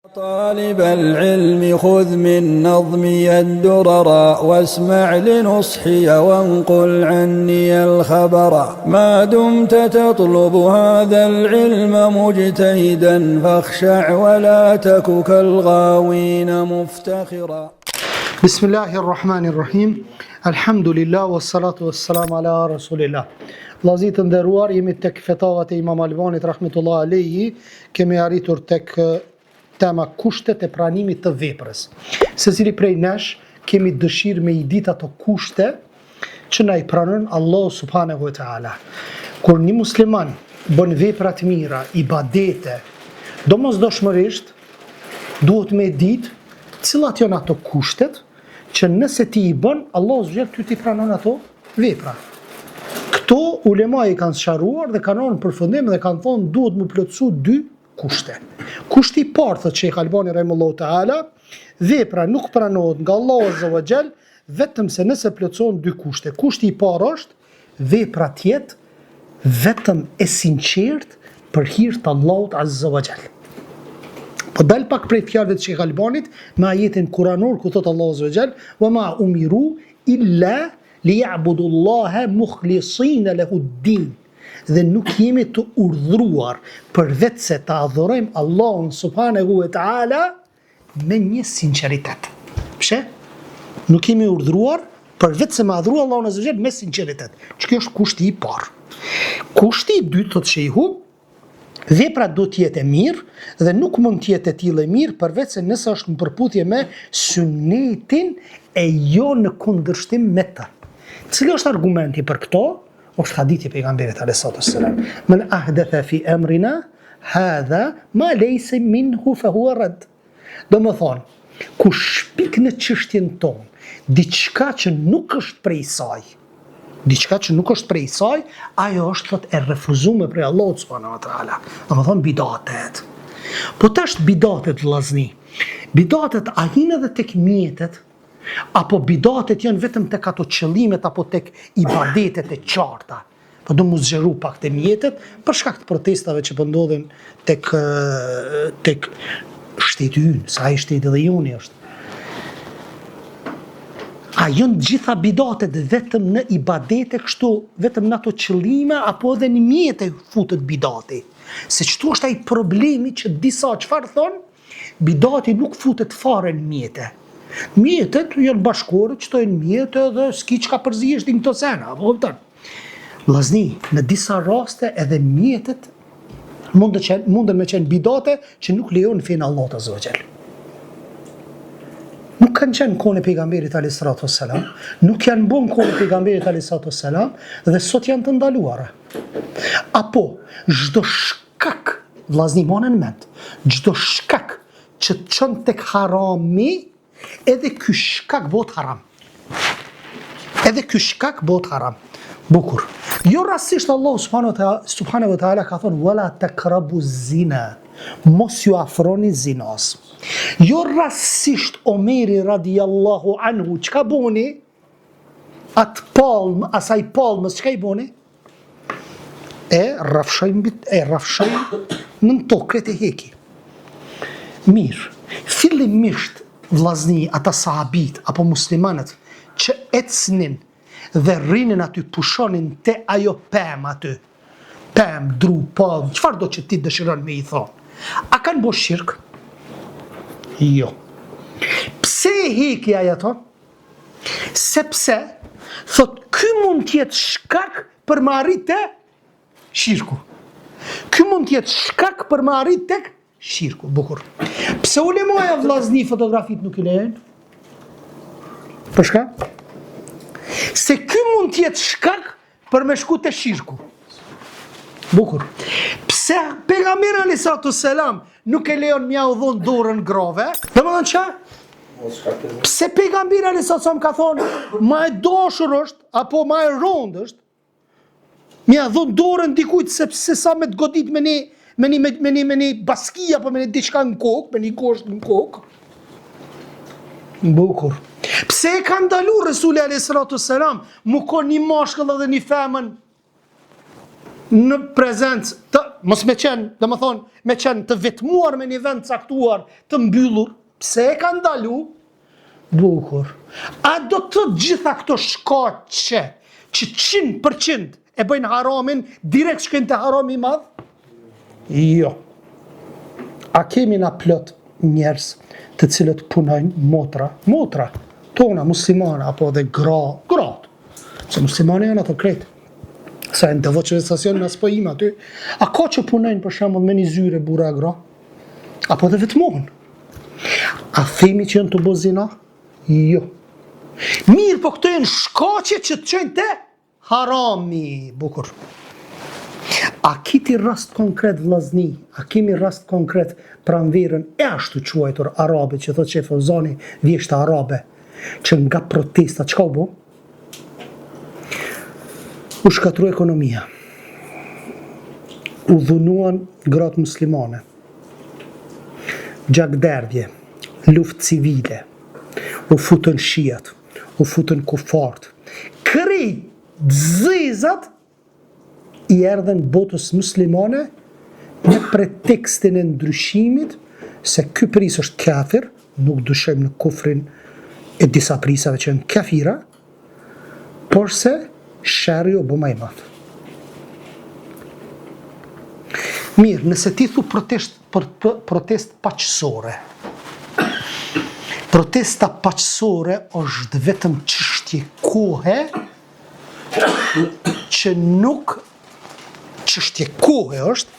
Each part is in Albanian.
طالب العلم خذ من نظمي الدرر واسمع لنصحي وانقل عني الخبر ما دمت تطلب هذا العلم مجتهدا فاخشع ولا تك كالغاوين مفتخرا. بسم الله الرحمن الرحيم. الحمد لله والصلاة والسلام على رسول الله. Vllazit të nderuar, jemi tek fetavat e Imam Albanit rahmetullah alayhi, kemi arritur tek tema kushtet e pranimit të veprës. Secili prej nesh kemi dëshirë me i ditë ato kushte që na i pranon Allahu subhanahu wa taala. Kur një musliman bën vepra të mira, ibadete, domosdoshmërisht duhet me ditë cilat janë ato kushtet që nëse ti i bën, Allahu subhanahu ty ti pranon ato vepra. Këto ulema i kanë sqaruar dhe kanë në përfundim dhe kanë thonë duhet mu plotësu dy kushte. Kushti i parë, thotë Sheikh Albani rahimahullahu taala, vepra nuk pranohet nga Allahu azza wa jall vetëm se nëse plotësohen dy kushte. Kushti i parë është vepra të jetë vetëm e sinqert për hir të Allahut azza wa jall. Po dal pak prej fjalëve të Sheikh Albanit me ajetin kuranor ku thotë Allahu azza wa jall: "Wa ma umiru illa liya'budu Allaha mukhlisina lahu ad-din." Dhe nuk jemi të urdhruar për vetë se të adhurojmë Allahun subhanahu wa taala me një sinqeritet. Pse? Nuk jemi urdhruar për vetë se me adhuru Allahun azza wa jall me sinqeritet. Që kjo është kushti i parë. Kushti i dytë, thotë shehu, vepra do të jetë e mirë dhe nuk mund të jetë e tillë e mirë përveç se nëse është në përputhje me sunetin e jo në kundërshtim me të. Cili është argumenti për këto? Është hadithi i pejgamberit alayhi salam: "Men ahdatha fi amrina hadha ma laysa minhu fa huwa rad." Domethënë, ku shpik në çështjen tonë diçka që nuk është prej saj, ajo është thotë e refuzuar prej Allahut subhanahu wa taala. Domethënë bidatet. Po tash bidatet vllazni. Bidatet a hinë edhe tek mjetet? Apo bidatet janë vetëm tek ato qëllimet apo tek ibadetet e qarta? Po do mu zgjeru pak të mjetet për shkak të protestave që po ndodhin tek shteti ynë, sa ai shteti dhe juni është. A janë gjitha bidatet vetëm në ibadete kështu, vetëm në ato qëllime apo edhe në mjete futet bidati? Se çtu është ai problemi që disa çfarë thonë, bidati nuk futet fare në mjete. Mjetet janë bashkore, qëtojnë mjete dhe s'ki qka përzisht në këto sena, apo kupton? Vllazni, në disa raste edhe mjetet mundën me qenë bidate që nuk lejon në fenë Allahut azza wa jall. Nuk kanë qenë në kohën e pejgamberit alayhi salatu wassalam, nuk janë bën në kohën e pejgamberit alayhi salatu wassalam dhe sot janë të ndaluara. Apo çdo shkak, vllazni monë në mend, çdo shkak që të çon tek harami, edhe ky shkak bëhet haram. Bukur. Jo rastisht Allahu subhanahu wa taala ka thonë wala taqrabu zina. Mos ju afroni zinas. Jo rastisht Omeri radiallahu anhu çka boni? Asaj palmës çka i boni? E rrafshoj në tokë e heki. Mirë. Fillimisht vllazni, ata sahabit apo muslimanët që ecnin dhe rrinin aty, pushonin te ajo pemë aty, pemë, dru, palm, çfarë do që ti dëshiron me i thonë, a kanë bo shirk? Jo. Pse e heki ato? Sepse thot ky mund t'jetë shkak për më arrit te shirku. Ky mund t'jetë shkak për më arrit tek shirku. Bukur. Pse ulemoja vllazni fotografit nuk i lejojnë? Për shka? Se ky mund t'jetë shkak për me shku te shirku. Bukur. Pse pejgamberi alayhi salatu wassalam nuk e lejon mja u dhon dorën grave? Domethënë ç'a? Pse pejgamberi alayhi salatu wassalam ka thonë ma e dashur është apo ma e rëndë është mja dhon dorën dikujt sepse sa me të godit me një baski apo me një diçka në kokë, me një gosht në kokë. Bukur. Pse e ka ndalu Resuli alayhi salatu wassalam mu kon një mashkull edhe një femën në prezencë të mos me qenë, dhe më thonë, me qenë të vetmuar me një vend caktuar, të mbyllur, pse e ka ndalu? Bukur. A do të gjitha këto shkaqe që 100% e bëjnë haramin, direkt shkojnë të harami i madh? Jo. A kemi na plot njerëz të cilët punojnë motra tona muslimane apo dhe gratë. Se muslimane janë ato krejt. Sa e në të voqëve stacion në spojim aty. A ka që punojnë për shembull me një zyre bura gra? Apo dhe vetmohen? A themi që janë të bozina? Jo. Mirë, po këto janë shkaqe që të qenë te harami, bukur. A kiti rast konkret vllazni, a kemi rast konkret pranverën e ashtu quajtur arabe, që thot që Fozani vjeshtë arabe, që nga protesta, çka u bo? U shkatru ekonomia. U dhunuan gratë muslimane. Gjakderdhje, luftë civile, u futën shiat, u futën kufart. Krejt zezat i erdhen botës muslimane me pretekstin e ndryshimit se ky pris është kafir, nuk dyshojmë në kufrin e disa prisave që janë kafira, por se sherri u bë më i madh. Mirë, nëse ti thu protest paqësore. Protesta paqësore është vetëm çështje kohe që nuk çështje kohe është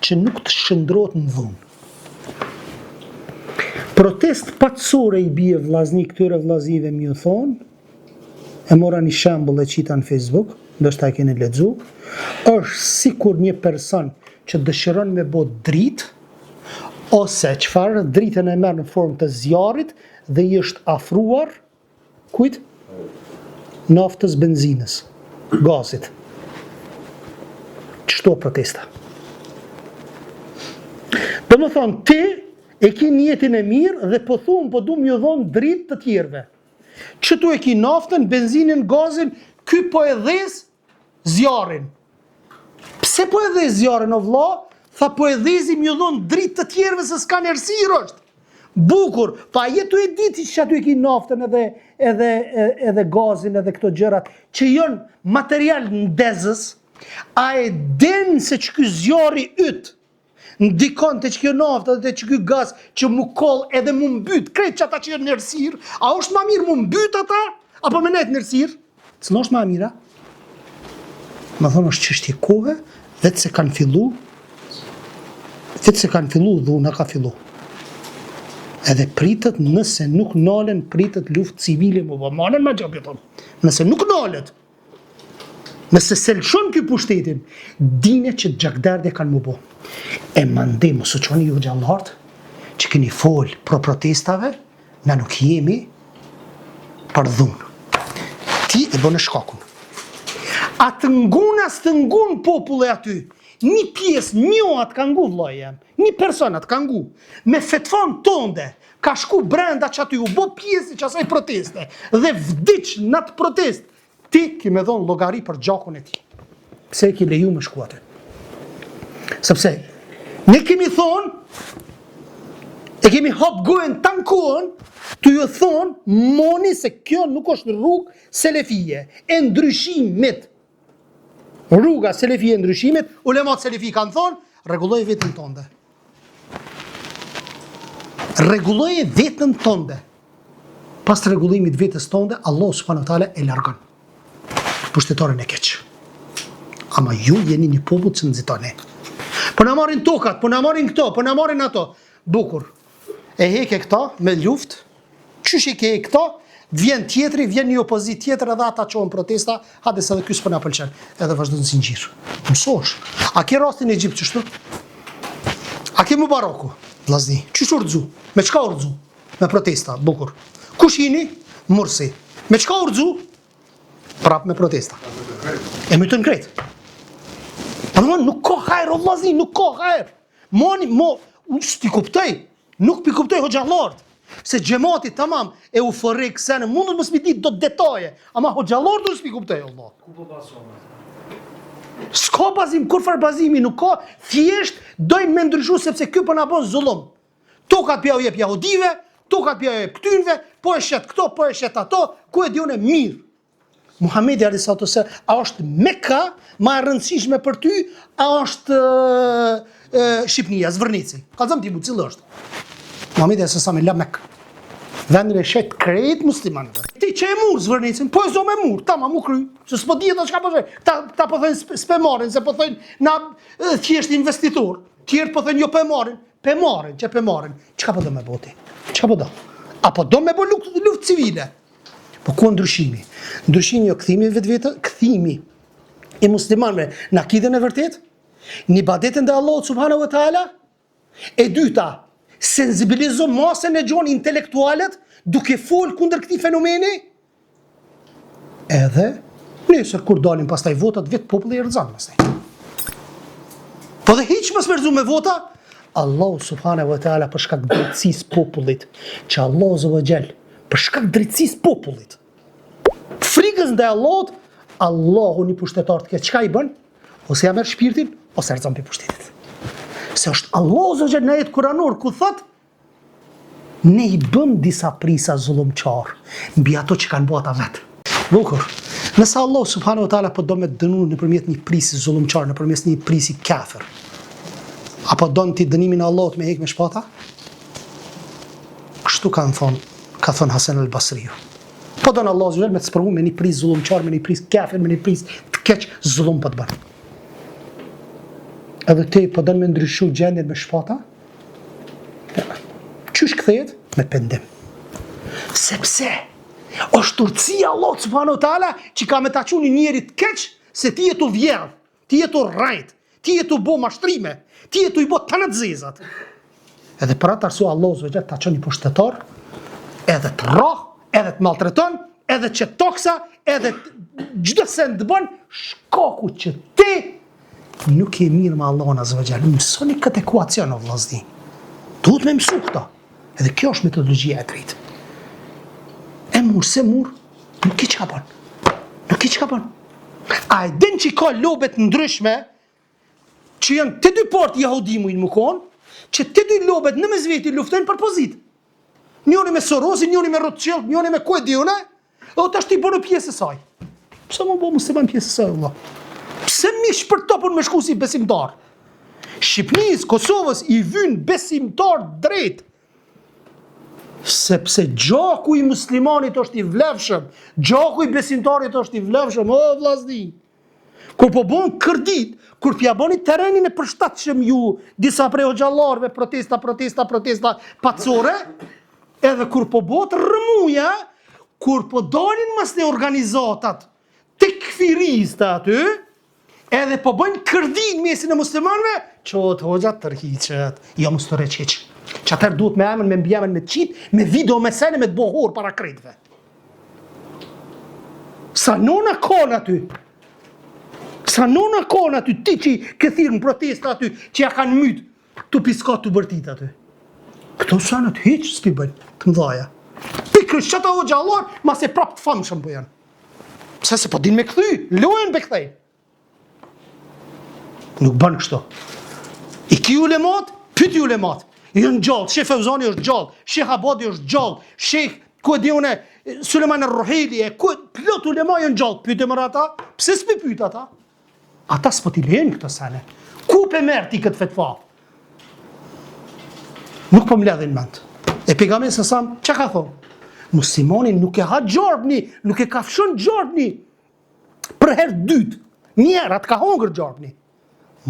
që nuk të shndrohet në dhunë. Protest paqësore i bie vllazni këtyre vllaznive më thonë, e mora një shembull e qita në Facebook, ndoshta e keni lexu, është sikur një person që dëshiron me bë dritë, ose çfarë dritën e merr në formë të zjarrit dhe i është afruar kujt? Naftës, benzinës, gazit. Çto protesta? Do më thonë, ti e ki njetin e mirë dhe po thumë, po du m'ju dhonë dritë të tjerve. Që tu e ki naftën, benzinin, gazin, ky po e dhez zjarin. Pse po e dhez zjarin, o vlla? Tha po e dhezi m'ju dhonë dritë të tjerve se s'ka nërësirë është. Bukur, pa jetu e diti që atu e ki naftën edhe gazin edhe këto gjërat, që janë material ndezës, a e den se që ky zjari yt ndikon të që kjo naftë dhe që ky gaz që mu koll edhe mu mbyt, krejt që ata që janë nërësirë, a është ma mirë mu mbyt ata, apo me net nërësirë? Cënë është ma mira? Ma thonë është çështje kohe, vetë se kanë fillu, dhuna ka fillu. Edhe pritet nëse nuk nalen, pritet luftë civile më vëmanen ma gjopje tonë. Nëse nuk nalet, nëse selshon ky pushtetin, dine që gjakderdhje kanë më bo. E mande më së qoni ju gjallartë, që keni folë pro protestave, na nuk jemi për dhunë. Ti e bënë shkakun. A të ngun as të ngun populle aty, një pjesë, njohat ka ngu vllai jam, një personat ka ngu, me fetfon tonde, ka shku brenda që aty u bo pjesë që asaj proteste, dhe vdiq në atë protest, ti ki me dhonë logari për gjakun e ti. Pse e ki leju me shku aty? Sepse, ne kemi thonë, e kemi hap gojën tankohen, të ju thonë, moni se kjo nuk është rrugë selefije, e ndryshimit. Rruga selefije e ndryshimit, ulemat selefi kanë thonë, rregulloj vetën tënde. Rregulloj vetën tënde. Pas të rregullimit vetës tënde, Allah subhanahu wa taala e largon pushtetorin e keq. Ama ju jeni një popull që nxitoni. Po na marrin tokat, po na marrin këto, po na marrin ato. Bukur. E heke këta me luftë. Çysh e ke këta? Vjen tjetri, vjen një opozit tjetër edhe ata qohen protesta, hades edhe ky s'po na pëlqen, edhe vazhdon zinxhir. Mësosh. A ke rastin e Egjipt çështu? A ke Mubaraku? Vllazni, çish urdhzu? Me çka urdhzu? Me protesta, bukur. Kush jini? Mursi. Me çka urdhzu? Prap me protesta. E më të krejt. Po nuk ka hajër, o vllazni, nuk ka hajër. S'pi kuptoj. Nuk pi kuptoj hoxhallart. Se xhamati tamam e euforik se në mundet mos mi ditë do detaje, ama hoxhallart do s'pi kuptoj Allah. Ku po pason? S'ka bazim, kur farë bazimi nuk ka, thjesht dojnë me ndryshu sepse ky po na bën zullum. Tokat pja u jep jahudive, tokat pja u jep këtynve, po e shet këto, po e shet ato, ku e diun e mirë. Muhamedi a.s. a është Mekka ma e rëndësishme për ty, a është Shqipnia, Zvërnici. Ka zëmë ti mu cilë është. Muhamedi a.s. me la Mekka. Vendin e shet krejt muslimanëve. Ti që e murë Zvërnicin, po e zo me murë, ta ma mu kry, se s'po dhjetë o qka po shë. Ta po thëjnë s'pe marin, se po thëjnë na thjesht investitor. Tjertë po thëjnë jo pe marin, që pe marin. Qka po do me boti? Qka po do? Apo do me bo luft civile? Po ku ndryshimi? Ndryshimi jo këthimi vetë vetë, këthimi i muslimanëve në akidën e vërtet, një badetën dhe Allah subhanahu wa ta'ala, e dyta, sensibilizo masën e gjonë intelektualet duke folë kundër këti fenomeni, edhe nesër kur dalin pastaj votat vetë populli i rëzanë pastaj. Po dhe hiq më smerzu me vota, Allah subhanahu wa ta'ala për shkak drejtësis popullit, që Allah zëvëgjel, për shkak drejtësis popullit, frikës ndaj Allahut, Allahu një pushtetar të këtë qka i bën? Ose ja merr shpirtin, ose rëzën për pushtetit. Se është Allahu zëvëgjel në jetë kuranor, ku thot, ne i bëm disa prisa zullumqar, mbi ato që kanë bota vetë. Bukur, nëse Allah subhanahu wa ta'ala po do me dënu nëpërmjet një prisi zullumqar, nëpërmjet një prisi kafir, apo don ti dënimin e Allahut me hek me shpata? Kështu ka thënë Hasan al-Basriu. Po don Allah subhanahu me të spërvu me një pris zullumqar, me një pris kafir, me një pris të keq, zullum po të bën. Edhe te po don me ndryshu gjendjen me shpata? Qysh kthehet? Me pendim. Sepse është urtësia Allah subhanahu wa ta'ala që ka me ta quni njeri të keq se ti jetu vjedh, ti jetu rajt, ti jetu bo mashtrime, ti jetu i bo të në të zezat. Edhe për atë arsye Allah subhanahu ta qoni pushtetar, edhe të rrah, edhe të maltreton, edhe që toksa, edhe çdo se të bën, shkaku që ti nuk je mirë me Allahun azza wa jall. Mësoni këtë ekuacion o vllazni. Duhet me mësu këta. Edhe kjo është metodologjia e drejtë. E mur se mur, nuk i qka bën. Nuk i qka bën. A e din që ka lobet ndryshme, që janë të dy partë jahudimu i në mukon, që të dy lobet në mes veti luftojnë për pozit. Njoni me Sorosin, njoni me Rothschild, njoni me kujt diune, dhe të është i bërë pjesë e saj. Pse më bo musliman pjesë e saj, Allah? Pse mi shpërtopën me shku si besimtar? Shqipnis, Kosovës i vyn besimtar drejt. Sepse gjaku i muslimanit është i vlefshëm, gjaku i besimtarit është i vlefshëm, o vllazni. Kur po bon kërdit, kur pja boni terenin e përshtatshëm ju, disa prej hoxhallarëve, protesta pacore, edhe kur po bot rëmuja, kur po dalin mas në organizatat të këfiriste aty, edhe po bëjnë kërdin mesin e muslimanve, qot hoxhat tërhiqet, jo mos të reqiq. Që atër duhet me emën, me mbjemen, me qit, me video me sene, me të bohor para kretve. Sa nona kanë aty, ti që këthirë në protesta aty, që ja kanë mytë, tu piskat të bërtit aty. Këto sanët heq s'pi bëjnë, të mdhaja. Pikrish që ta o gjallar, ma se prap të famshëm për janë. Pse se po din me këthy, lojen be këthej. Nuk bënë kështu. I ki ulemat, pyti ulemat. Jënë gjallë, Sheh Fevzani është gjallë, Sheh Abadi është gjallë, Sheh Kuedione, Suleman Ruheli, plot ulema jënë gjallë, pyte mërë ata, pse s'pi pyte ata? Ata s'po t'i lejen këto sene. Ku pe merë ti këtë fetva? Nuk po mledhin mend. E pejgamberi sa sam, që ka thonë? Muslimanin nuk e ha gjarbni, nuk e kafshon gjarbni. Për herë dytë, njerë atë ka hongër gjarbni.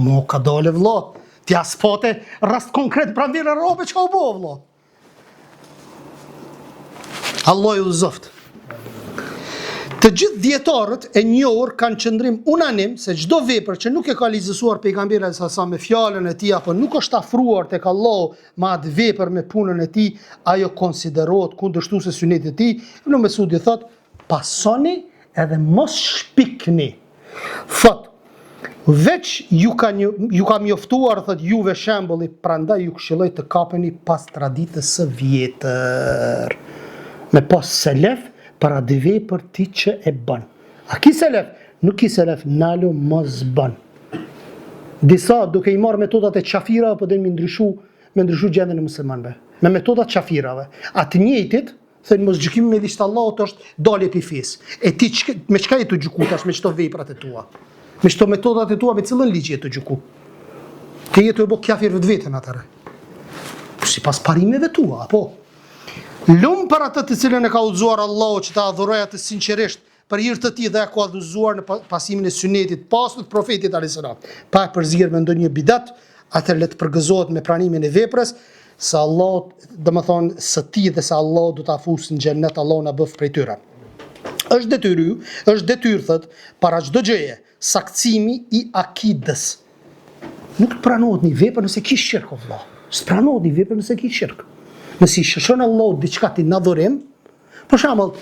Mo ka dole vlla, t'ja spate rast konkret pra vire robe që ka u bo vlla. Allah ju zoftë. Të gjithë dietarët e njohur kanë qëndrim unanim se çdo vepër që nuk e ka lezetësuar pejgamberi sa me fjalën e tij apo nuk është afruar tek Allahu me atë vepër me punën e tij, ajo konsiderohet kundërshtuese sunetit të tij. Ibn Mesudi thot, pasoni edhe mos shpikni. Thot, veç ju ka mjoftuar, thot, juve shembulli, prandaj ju këshilloj të kapeni pas traditës së vjetër. Me pas selef, para dhe vepër ti që e bën. A ki selef? nuk ki selef nalo mos bën. Disa duke I marrë metodat e qafira po den me ndryshu gjendjen e muslimanëve. Me metodat qafirave. Atë njëjtit thënë mos gjykimi me listë Allahut është dalje pi fesë. E ti me çka je të gjyku tash me çto veprat e tua? Me çto metodat e tua me cilën ligj je të gjyku? Ti je të bë kafir vetveten atëre. Sipas parimeve tua, apo? Lumë për atë të cilën e ka udhëzuar Allahu që ta adhuroj atë sinqerisht për hir të tij dhe ka udhëzuar në pasimin e sunetit pasut profetit alayhis salam. Pa përzier me ndonjë bidat, atë le të përgëzohet me pranimin e veprës, se Allah, domethënë se ti dhe se Allah do ta fusë në xhennet, Allah na bëf prej tyre. Është detyrë thot para çdo gjëje, saktësimi I akidës. Nuk pranohet një vepër nëse ki shirk Allah. S'pranohet një vepër nëse ki shirk. Nëse I shëshon Allah diçka ti në adhurim, për shembull,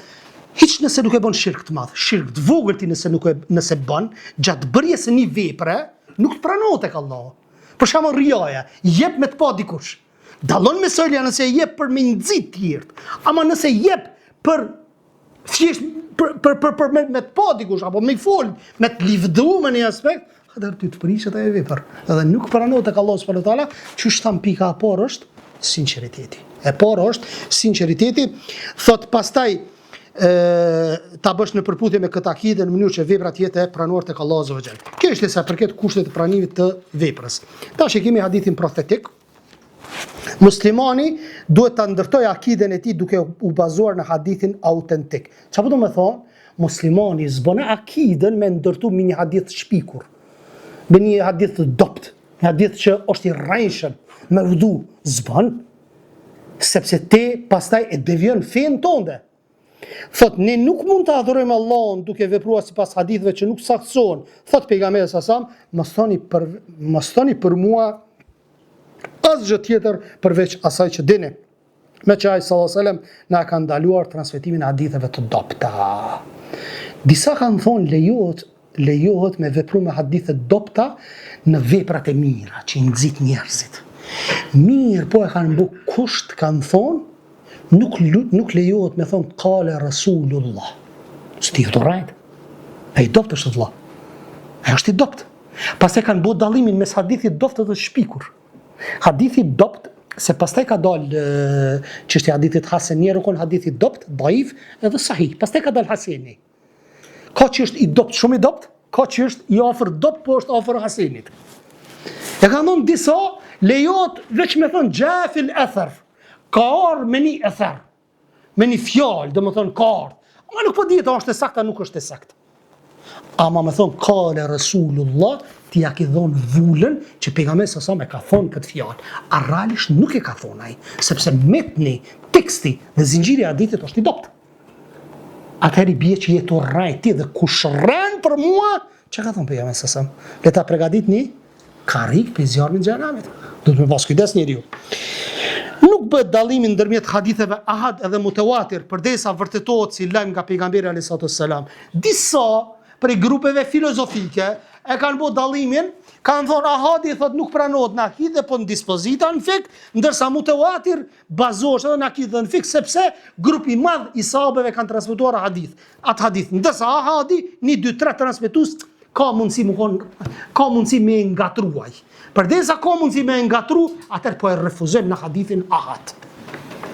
hiç nëse nuk e bën shirk të madh, shirk të vogël ti nëse bën, gjatë bërjes së një vepre, nuk të pranohet tek Allah. Për shembull riaja, jep me të pa dikush. Dallon me solja nëse jep për me nxit tjerët, ama nëse jep për thjesht për me të pa dikush apo me fol, me të livdu me një aspekt, atëherë ty të prishet ajo vepër. Edhe nuk pranohet tek Allah subhanahu wa taala, çu shtam pika e parë është sinqeriteti. E parë është sinqeriteti, thot pastaj ta bësh në përputhje me këtë akide në mënyrë që veprat jetë e pranuar tek Allahu azza wa jall. Kjo është sa përket kushtet të pranimit të veprës. Tash e kemi hadithin profetik. Muslimani duhet ta ndërtoj akiden e tij duke u bazuar në hadithin autentik. Çfarë do të thonë? Muslimani zbon akiden me ndërtu me një hadith shpikur, me një hadith të dopt, një hadith që është I rrejshëm, me udhu zbon, sepse te pastaj e devion fen tënde. Thot, ne nuk mund të adhurojmë Allahun duke vepruar sipas hadithëve që nuk saktësohen. Thot pejgamberi sa mos thoni për mua asgjë tjetër përveç asaj që dini. Me që ai sallallahu alajhi wasallam na ka ndaluar transmetimin e haditheve të dobta. Disa kanë thonë lejohet me vepru me hadithe dobta në veprat e mira që I nxit njerëzit. Mirë, po e kanë bë kusht, kanë thonë, nuk lejohet me thonë qala Rasulullah. S'ti të rajt. E I dopt është Allah. E është I dopt. Pas e kanë bë dallimin mes hadithit dopt dhe shpikur. Hadithi dopt, se pastaj ka dalë çështja e hadithit hasen, njerë kon hadithi dopt, daif edhe sahih. Pastaj ka dalë haseni. Ka që është I dopt, shumë I dopt, ka që është I afër dopt, po është afër hasenit. E kanë thonë disa lejohet veç me thonë gjafil ether. Ka arë me një ether, me një fjalë, dhe me thonë ka arë. Ama nuk po dihet a është e sakta, nuk është e sakta. Ama me thonë kale Rasulullah, ti ja ki dhonë vullën që pejgamberi sa me ka thonë këtë fjalë. A realisht nuk e ka thonë ai, sepse metni, teksti dhe zinxhiri I hadithit është I dopt. Atëherë bie që jetu rrajti dhe kush rren për mua, çka ka thonë pejgamberi sa le ta përgatitni karrik për zjarmin e xhenamit. Do të më pas kujdes njeriu. Nuk bëhet dallimi ndërmjet haditheve ahad edhe mutawatir, përdesa vërtetohet si lajm nga pejgamberi alayhis salam. Disa për grupeve filozofike e kanë bërë dallimin, kanë thonë ahadi thot nuk pranohet në akide, po në dispozita në fik, ndërsa mutawatir bazohet edhe në akide në fik, sepse grupi I madh I sahabeve kanë transmetuar atë hadith. Ndërsa ahadi 1, 2, 3 transmetues ka mundësi me ngatruaj. Përdesa ka mundësi me ngatru, atër po e refuzojmë në hadithin ahad.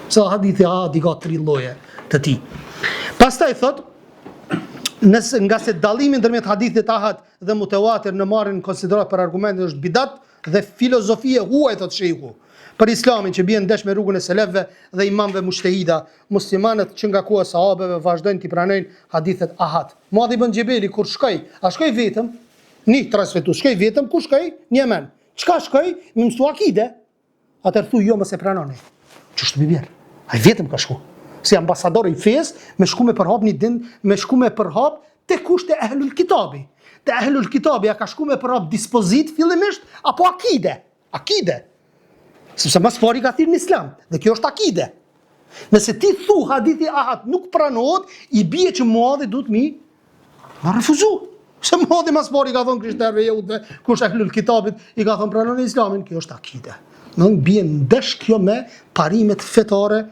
Se hadithi ahad I ka 3 lloje të tij. Pastaj thot, nga se dallimi ndërmjet hadithit ahad dhe mutawatir në marrjen në konsiderat për argumentin është bidat dhe filozofia huaj thot shehu. Për islamin që bie ndesh me rrugën e selefëve dhe imamëve mushtehida, muslimanët që nga koha e sahabeve vazhdojnë t'i pranojnë hadithet ahad. Muadh ibn Xhebeli kur shkoi, a shkoi vetëm? Një transmetues shkoi vetëm, ku shkoi? Në Yemen. Çka shkoi? Me mësu akide. Atëherë thu jo mos e pranoni. Ç'është më mirë. Ai vetëm ka shku. Si ambasador I fesë, me shku me përhap një din, me shku me përhap te kushte ehlul kitabi. Te ehlul kitabi ja ka shku me përhap dispozit fillimisht apo akide. Akide. Sepse mas pari ka thirrë në Islam, dhe kjo është akide. Nëse ti thu hadithi ahad nuk pranohet, I bie që Muadhi duhet ma refuzu. Se Muadhi mas pari ka thonë krishterëve jehudëve, kush ehlul kitabit I ka thonë pranoni Islamin, kjo është akide. Në bie ndesh kjo me parimet fetare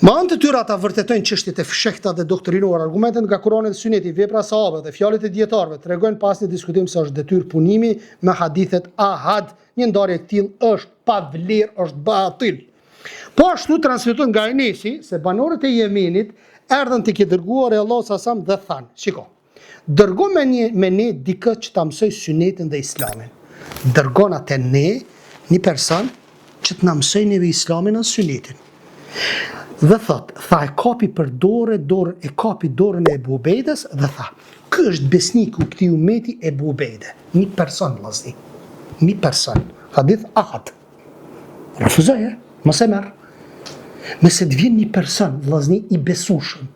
Me anë të tyre ata vërtetojnë çështjet e fshehta dhe doktrinuar, argumentet nga Kurani dhe Suneti, vepra e sahabëve dhe fjalët e dietarëve tregojnë pas një diskutim se është detyrë punimi me hadithet ahad. Një ndarje e tillë është pa vlerë, është batil. Po ashtu transmetohet nga Enesi se banorët e Yemenit erdhën tek i dërguari Allahu sallallahu dhe thanë: "Shiko, dërgo me ne dikë që ta mësoj Sunetin dhe Islamin." Dërgon atë ne një person që të na mësoj neve Islamin dhe Sunetin. Dhe tha e kapi për dorën e Ebu Ubejdes dhe tha: "Ky është besniku i këtij ummeti Ebu Ubejde." Një person vllazni. Një person. Hadith ahad. Refuzoj, mos e merr. Nëse të vjen një person vllazni i besueshëm,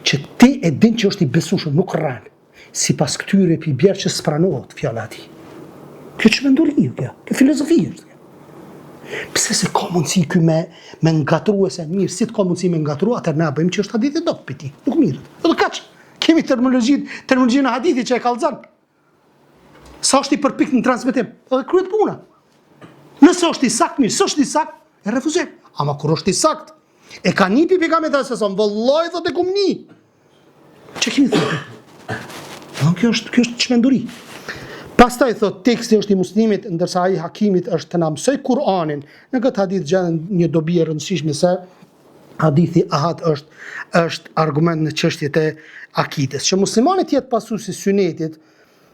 që ti e din që është i besueshëm, nuk rran, sipas këtyre pibjerë që spranohet fjala e tij. Kjo çmenduri kjo, kjo filozofi është. Pse se ka mundësi ky me ngatruar se mirë, si të ka mundësi me ngatruar, atëherë na bëjmë që është hadithi do piti. Nuk mirë. Edhe kaç. Kemi terminologjinë e hadithit që e kallzon. Sa është i përpikt në transmetim, edhe kryet puna. Nëse është i sakt mirë, s'është i sakt, e refuzoj. Ama kur është i sakt, e ka nipi pejgamberi se son, vëllai thotë kum ni. Çe kemi thënë? Kjo është çmenduri. Pastaj thot teksti është i Muslimit, ndërsa ai Hakimit është të na mësoj Kur'anin. Në këtë hadith gjen një dobi e rëndësishme se hadithi ahad është argument në çështjet e akides. Që muslimani të jetë pasuesi i Sunetit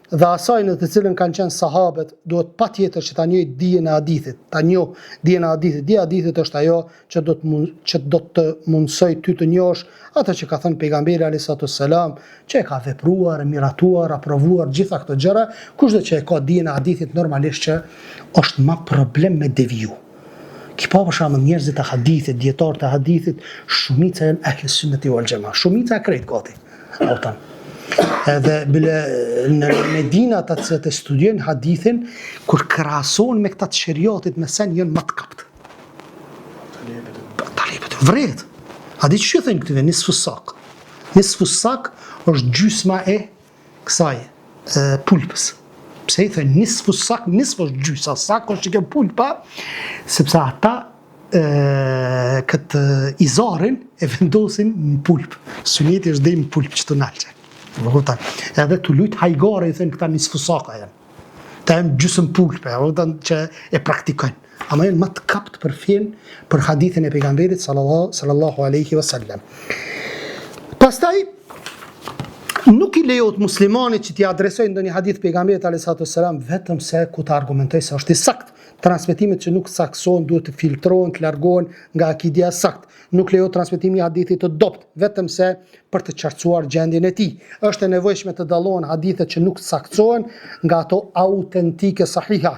dhe asaj në të cilën kanë qenë sahabët, duhet patjetër që ta njohë dijen e hadithit. Ta njoh dijen e hadithit. Dija e hadithit është ajo që do të mundsoj ty të njohësh atë që ka thënë pejgamberi alayhisalatu wassalam, që e ka vepruar, miratuar, aprovuar gjitha këto gjëra. Kushdo që e ka dijen e hadithit normalisht që është më problem me deviju. Ki pa për shembull njerëzit e hadithit, dietarët e hadithit, shumica janë ahli sunneti wal jamaa. Shumica krejt gati. Autan. Edhe në Medina ata që studiojnë hadithin, kur krahasohen me këta të shariatit me sen janë më të kapt. Talibet vret. A di çu thënë këtyve nisfu sak. Nisfu sak është gjysma e kësaj pulpës. Pse i thënë nisfu sak, nisfu është gjysa, sak është që ke pulpa, sepse ata këtë izarin e vendosin në pulp. Suneti është dhe në pulp që të nalqe. Edhe të lujt hajgare i thënë këta nisfu saka janë. Ta janë gjysëm pulpe, që e praktikojnë. Ama janë më të kapt për fen për hadithin e pejgamberit sallallahu alaihi wasallam. Pastaj nuk i lejohet muslimanit që t'i adresojë ndonjë hadith pejgamberit alayhisalatu wassalam vetëm se ku të argumentoj se është i sakt. Transmetimet që nuk saksohen duhet të filtrohen, të largohen nga akidia sakt. Nuk lejohet transmetimi i hadithit të dopt, vetëm se për të qartësuar gjendjen e tij. Është e nevojshme të dallohen hadithet që nuk saksohen nga ato autentike sahiha,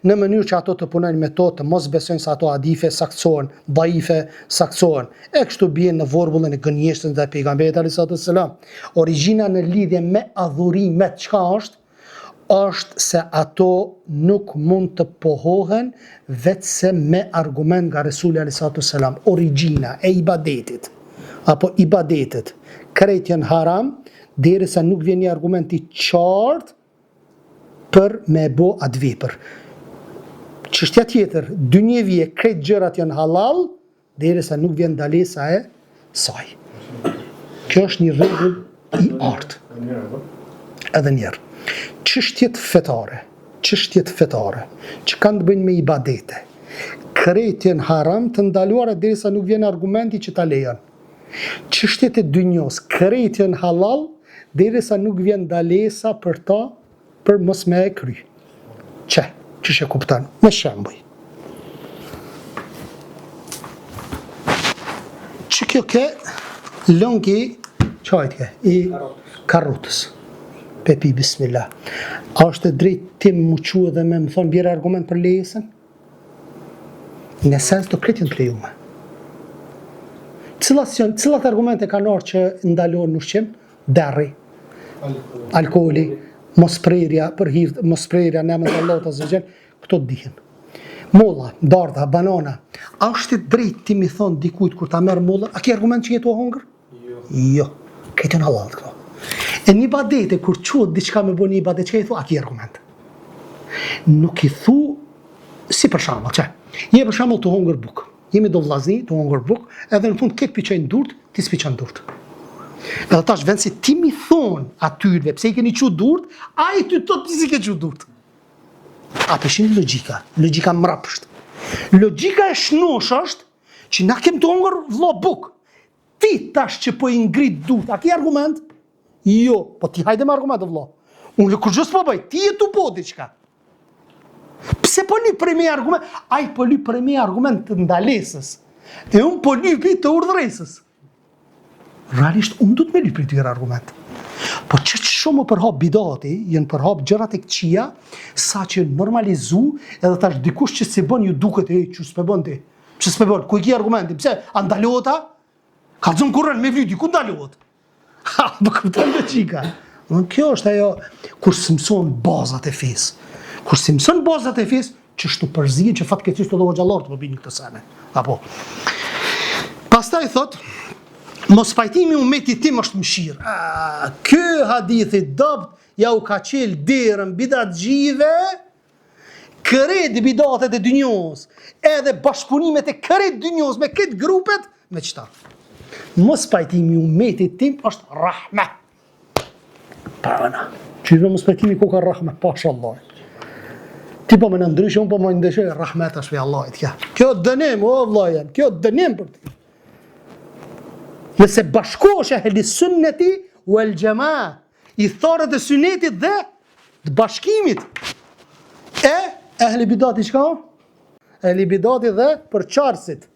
në mënyrë që ato të punojnë metodë të mos besojnë se ato hadithe saksohen, daife saksohen. E kështu bien në vorbullën e gënjeshtës ndaj pejgamberit alayhisalatu wassalam. Origjina në lidhje me adhurimet çka është se ato nuk mund të pohohen vetëse me argument nga Resuli alayhisalatu wassalam. Origjina e ibadetit apo ibadetet krejt janë haram derisa nuk vjen një argument i qartë për me bo atë vepër. Çështja tjetër, dynjevie krejt gjërat janë halal derisa nuk vjen ndalesa e saj. Kjo është një rregull i artë. Edhe njerë. Çështjet fetare që kanë të bëjnë me ibadete, krejt janë haram të ndaluara derisa nuk vjen argumenti që ta lejon. Çështjet e dynjos, krejt janë halal derisa nuk vjen ndalesa për ta për mos me e kry. Që kupton? Me shembull. Që kjo ke longi çajtje i karrotës. Pepi bismillah. A është drejt tim mu quë dhe me më thonë bjerë argument për lejesën? Në sens të kretin të lejume. Cilat argumente kanë orë që ndalohen në ushqim? Derri, alkoholi, mosprerja për hirtë, mosprerja në emën të Allahut azza wa jall, këto të dihen. Molla, dardha, banana. A është drejt ti mi thonë dikujt kur ta merr mollën, a ke argument që jetu o hongër? Jo. Këtë në halal këto. E një ibadete, kur quhet diçka me bo një ibadet, që i thu, a ki argument? Nuk i thu, si për shembull, je për shembull të hongër bukë, jemi do vllazni, do hongër buk, edhe në fund këtë piqojnë durt, ti s'piqon durt. Edhe tash vend si ti mi thon atyre, pse I keni qu durt, ai ty tot pse ke qu durt. A peshin logjika mrapsht. Logjika e shnosh është që na kem të hongër vëlla buk. Ti tash që po I ngrit durt, a ke argument? Jo, po ti hajde me argument vëlla. Unë kur gjë s'po bëj, ti e tu po diçka. Pse po lyp për me argument? Ai po lyp për me argument të ndalesës. E unë po lypi të urdhëresës. Realisht unë du të me lyp për tyre argument. Po që shumë më përhap bidati, jenë përhap gjërat e këqia, sa që normalizu, edhe tash dikush që se bën ju duket, që s'pe bën ti. Që s'pe bën, ku I ki argumenti? Pse? A ndalohet a? Ka zënë kurren me vyti, ku ndalohet? Ha, më këpëtan logjika. Kjo është ajo, kur së mëson bazat e fesë. Kur së mëson bazat e fesë, që shtu përzijin që fatkeqësisht të do gjallartë më bini këtë sene. Apo. Pastaj thot, mos pajtimi umetit tim është mëshirë. Ky hadithi dopt ja u ka qel derën bidatxhive, kërret bidatet e dynjos, edhe bashkëpunimet e kërret dynjos me këtë grupet, me qëta. Mos pajtimi umetit tim është rahme. Pana. Qyre mos pajtimi ku ka rahme, pasha Allah. Ti po me në ndryshë, unë po me ndryshë, rahmet është me Allahit kja. Kjo dënim, o vlajen, kjo dënim për ti. Nëse bashkosh e ehli sunneti wal jamaa, I tharët e sunnetit dhe të bashkimit. E ehli bidati çka? Ehli bidati dhe përçarësit.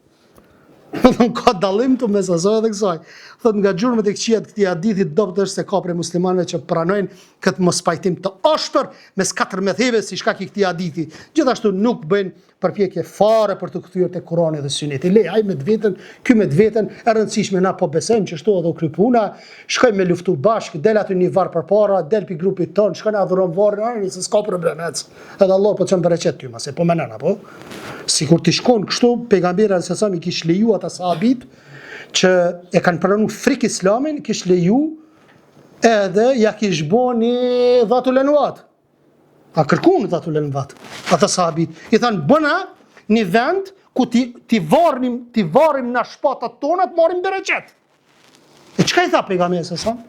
Ka dallim të mes asaj dhe kësaj. Thot nga gjurmët e këqija të këtij hadithi dopt është se ka prej muslimanëve që pranojnë këtë mospajtim të ashpër mes katër metheve si shkak I këtij hadithi. Gjithashtu nuk bëjnë përpjekje fare për të kthyer te Kurani dhe Suneti. Le, ai me vetën, ky me vetën, e rëndësishme na po besojmë që ashtu edhe u kry puna, shkojmë me luftu bashk, del aty një varr përpara, del pi grupit ton, shkojnë adhuron varrin, se s'ka problem ec. Edhe Allah po çon bereqet ty, mase po menon apo? Sikur ti shkon kështu, pejgamberi sallallahu alajhi wasallam I kish leju ata sahabit që e kanë pranuar frikë islamin, kish leju edhe ja kish boni dhatul anwat. A kërkuan dhatul anwat. Ata sahabit I thanë bëna një vend ku ti varrim na shpatat tona të marrim bereqet. E çka I tha pejgamberi sallallahu alajhi wasallam?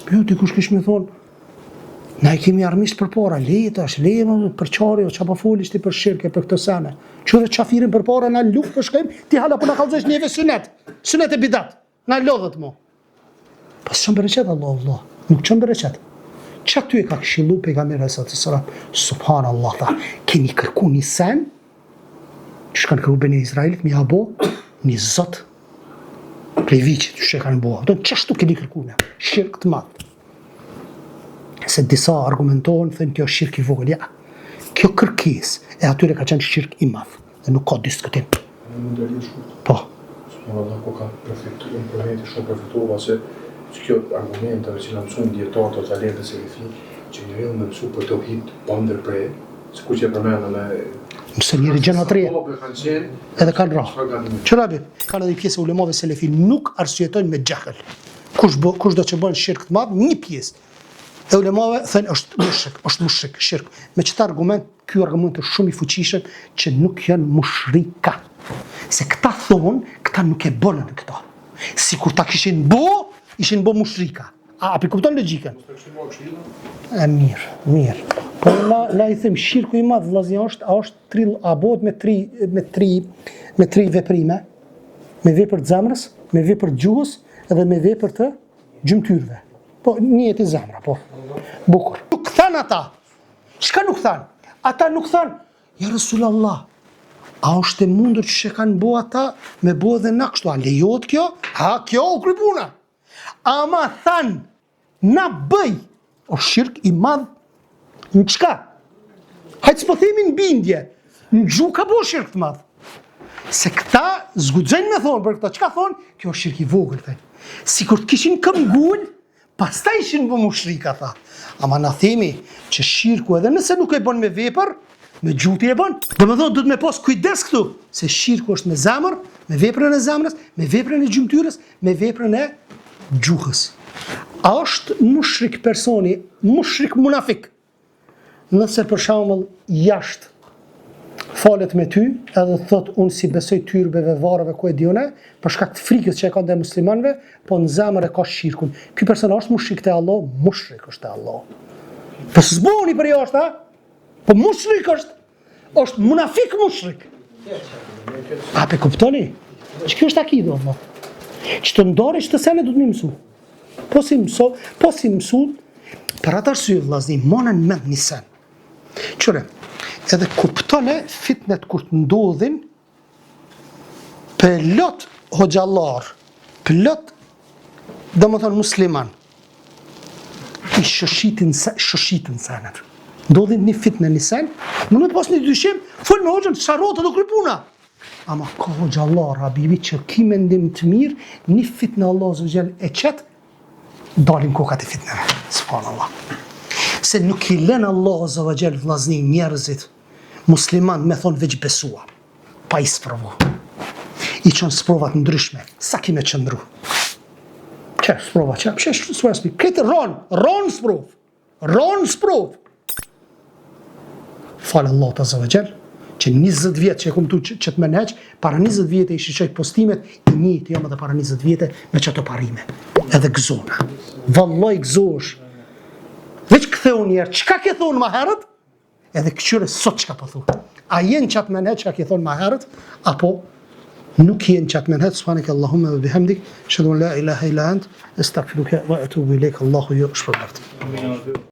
Po ti kush kish më thon? Na I kemi armisht për para, leje më për qari, që pa folisht ti për shirke, për këtë sene. Qure qafirin për para, na luft për shkojmë, ti hala për na kalëzesh njeve sunet e bidat, na lodhët mo. Pas qënë bereqet, Allah, nuk qënë bereqet. Që ty e ka këshilu pejgamberi s.a.s. Subhanallah, tha, keni kërku një sen, që kanë kërku beni Izraelit, mi abo, një zot, prej viqit, që kanë bo. Qashtu keni kërku një, shirk të madhë. Se disa argumentohen, thënë kjo shirk I vogël, ja. Kjo kërkes e atyre ka qenë shirk I madh, dhe nuk ka diskutim. Mund të rrish shkurt. Po. Subhanallahu po ka përfituar shumë përfituar se kjo argumente që na mësojnë dietarët e talentit të selefi, që njeriu më mësu për tauhid pa ndërprer, sikur që përmendëm me mëse njëri gjëna të reja, edhe kanë rrah. Qërabi, kanë edhe pjesë ulemave selefi, nuk arsyetojnë me gjahël. Kush do që bën shirk të madh, një pjesë. E ulemave thënë është mushrik, shirk. Me qëta argument, ky argument është shumë I fuqishëm që nuk janë mushrika. Se këta thonë, këta nuk e bënën këta. Si kur ta kishin ishin bo mushrika. A për kupton logjikën? E mirë. Po na I them shirku I madh vëllazë është trill a bëhet me tri veprime, me vepër të zemrës, me vepër të gjuhës edhe me vepër të gjymtyrëve. Po, njët I zemra, po. Bukur. Nuk thanë ata. Çka nuk thanë? Ata nuk thanë, ja Rasulallah, a është e mundur që kanë bo ata, me bo edhe na kështu, a lejot kjo? Ha, kjo u krypuna. Ama thanë, na bëj, o shirk I madh, në qka? Hajtë s'po themi në bindje, në gju ka bo shirk të madh. Se këta zguxojnë me thonë, për këta qka thonë, kjo është shirk I vogël, thënë. Si kur të kishin këm gull, pastaj ishin vë mushrika, tha. Ama na themi që shirku edhe nëse nuk e bën me vepër, me gjuti e bën. Do me thonë, du të me pas kujdes këtu, se shirku është me zemër, me veprën e zemrës, me veprën e gjymtyrës, me veprën e gjuhës. A është mushrik personi, mushrik munafik, nëse për shembull jashtë falet me ty, edhe thot unë si besoj tyrbeve, vareve, ku e dione, për shkak të frikës që e ka ndaj muslimanëve, po në zemër e ka shirkun. Ky person është mushrik te Allah, mushrik është te Allah. Po s'zboni për jashtë, po mushrik është munafik mushrik. A pe kuptoni? Që kjo është akido, Allah. Që të ndore që të sene du të mi mësu. Po si mësu, për atë arsye vllazni, monën mend një sen. Qëre, edhe kuptone fitnet kur të ndodhin për lot hoxhallar, për lot dhe më thonë musliman, i shoshitin senet. Ndodhin një fitne një sen, më pas një dyshim, fol me hoxhën, sharotë do kry puna. Ama ka hoxhallar, habibi, që ki mendim të mirë, një fitne Allah zëgjel e qetë, dalin kokat e fitneve. Subhanallah. Se nuk i len Allah zëgjel vllazni njerëzit, musliman me thonë veç besua, pa i sprovu. I qënë sprovat ndryshme, sa ki me qëndru. Që sprova, që këtë ron sprov. Falë Allah të zëvëgjel, që 20 vjetë që e kom tu që të menheq, para 20 vjetë i shqeq postimet, i njëtë jam edhe para 20 vjetë me qëto parime. Edhe gëzona. Vallaj gëzosh. Veç këtheu njerë, qka ke thonë ma herët? Edhe këqyre sot qka po thu. A jenë qatë menheq qka ke thonë ma herët, apo nuk jenë qatë menheq, subhanak Allahumme dhe bihamdik, shëdun la ilaha ila ant, astaghfiruka wa atubu ilejk, Allahu jo shpërbërt.